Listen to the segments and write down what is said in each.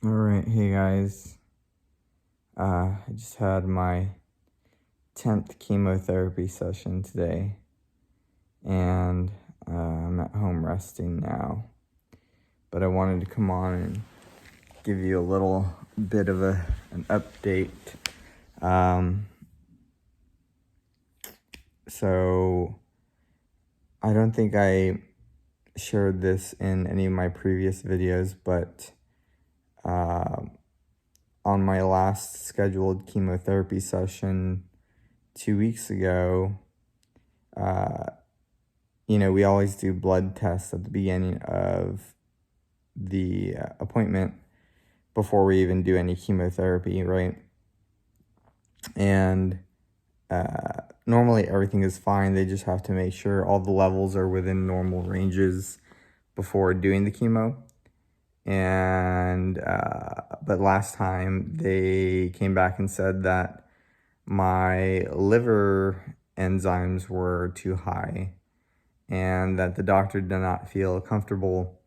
Alright, hey guys. I just had my 10th chemotherapy session today, and I'm at home resting now. But I wanted to come on and give you a little bit of an update. So, I don't think I shared this in any of my previous videos, but on my last scheduled chemotherapy session 2 weeks ago, we always do blood tests at the beginning of the appointment before we even do any chemotherapy, right? And normally everything is fine. They just have to make sure all the levels are within normal ranges before doing the chemo. And but last time they came back and said that my liver enzymes were too high, and that the doctor did not feel comfortable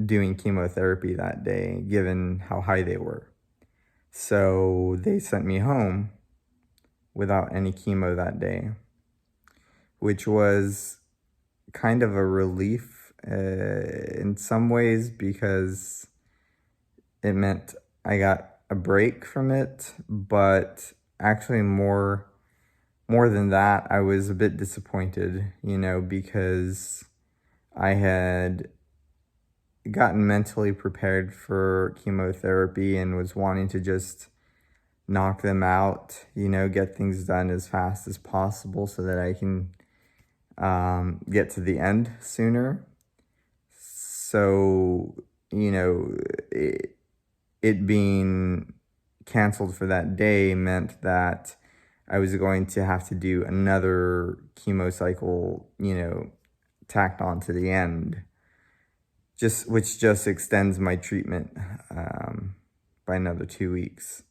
doing chemotherapy that day, given how high they were. So they sent me home without any chemo that day, which was kind of a relief in some ways, because it meant I got a break from it, but actually more than that, I was a bit disappointed, because I had gotten mentally prepared for chemotherapy and was wanting to just knock them out, get things done as fast as possible so that I can get to the end sooner. So, it being canceled for that day meant that I was going to have to do another chemo cycle, tacked on to the end, which just extends my treatment by another 2 weeks.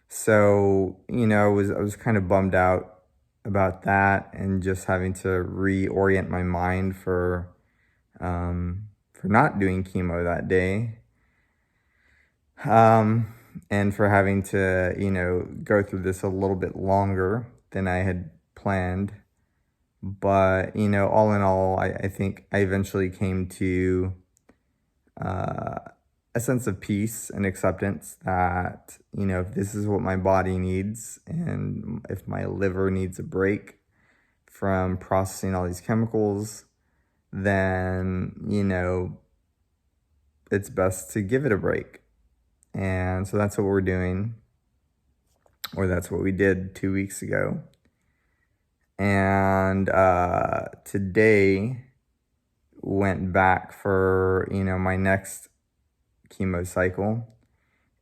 So, I was kind of bummed out about that, and just having to reorient my mind for not doing chemo that day. And for having to, go through this a little bit longer than I had planned. But, all in all, I think I eventually came to a sense of peace and acceptance that, if this is what my body needs, and if my liver needs a break from processing all these chemicals, then, it's best to give it a break. And so that's what we're doing, or that's what we did 2 weeks ago. And today went back for, my next chemo cycle.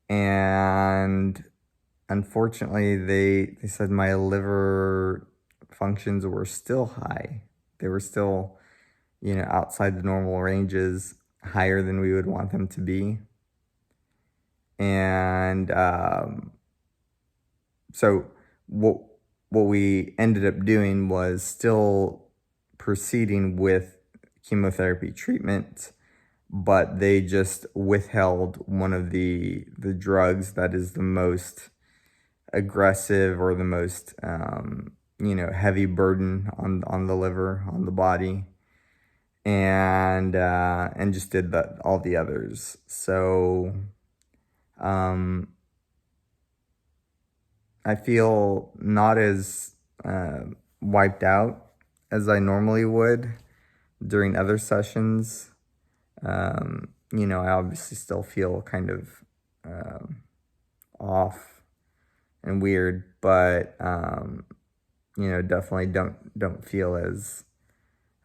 And unfortunately, they said my liver functions were still high. They were still, outside the normal ranges, higher than we would want them to be. And so what we ended up doing was still proceeding with chemotherapy treatment, but they just withheld one of the drugs that is the most aggressive, or the most heavy burden on the liver, on the body, and just did all the others. So I feel not as wiped out as I normally would during other sessions. I obviously still feel kind of off and weird, but definitely don't feel as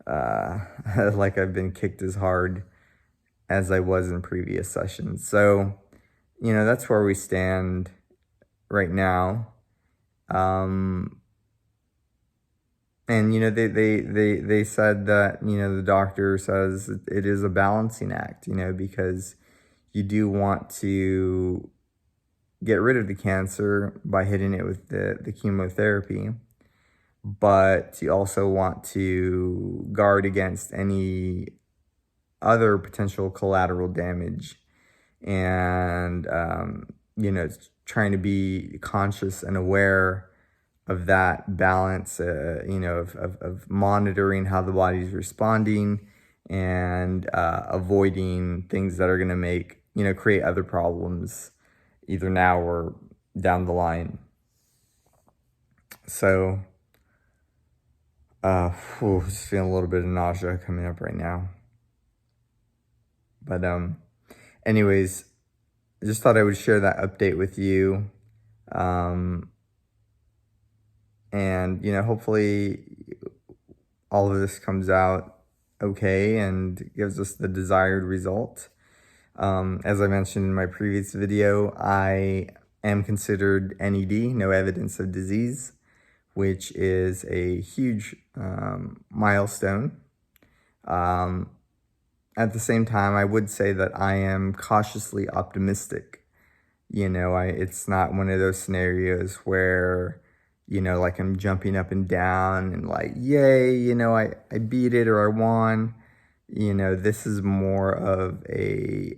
like I've been kicked as hard as I was in previous sessions. So, that's where we stand right now. And they said that, the doctor says it is a balancing act, because you do want to get rid of the cancer by hitting it with the chemotherapy, but you also want to guard against any other potential collateral damage and, trying to be conscious and aware of that balance, of monitoring how the body's responding, and avoiding things that are going to create other problems either now or down the line. So, just feeling a little bit of nausea coming up right now. But anyways, I just thought I would share that update with you. And, hopefully all of this comes out okay and gives us the desired result. As I mentioned in my previous video, I am considered NED, no evidence of disease, which is a huge milestone. At the same time, I would say that I am cautiously optimistic. It's not one of those scenarios where, like I'm jumping up and down and like, yay, I beat it or I won. This is more of a,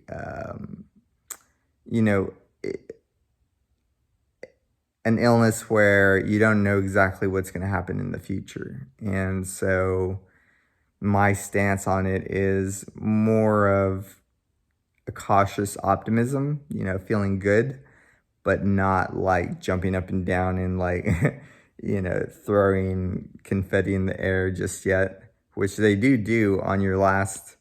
an illness where you don't know exactly what's going to happen in the future. And so my stance on it is more of a cautious optimism, feeling good, but not like jumping up and down and like, throwing confetti in the air just yet, which they do on your last,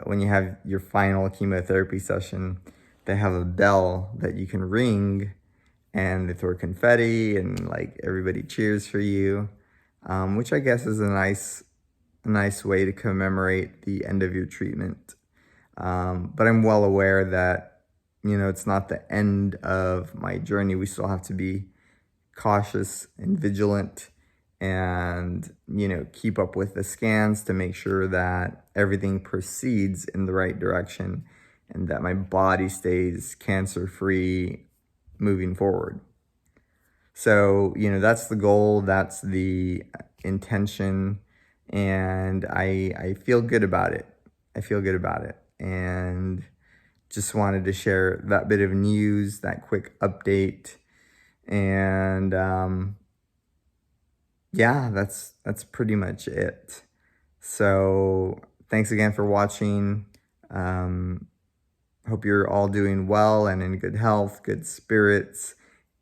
when you have your final chemotherapy session. They have a bell that you can ring and they throw confetti and like everybody cheers for you, which I guess is a nice way to commemorate the end of your treatment. But I'm well aware that, it's not the end of my journey. We still have to be cautious and vigilant and, keep up with the scans to make sure that everything proceeds in the right direction and that my body stays cancer-free moving forward. So, that's the goal, that's the intention, and I feel good about it. And just wanted to share that bit of news, that quick update. And yeah, that's pretty much it. So thanks again for watching. Hope you're all doing well and in good health, good spirits.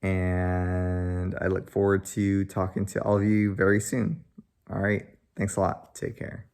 And I look forward to talking to all of you very soon. All right. Thanks a lot. Take care.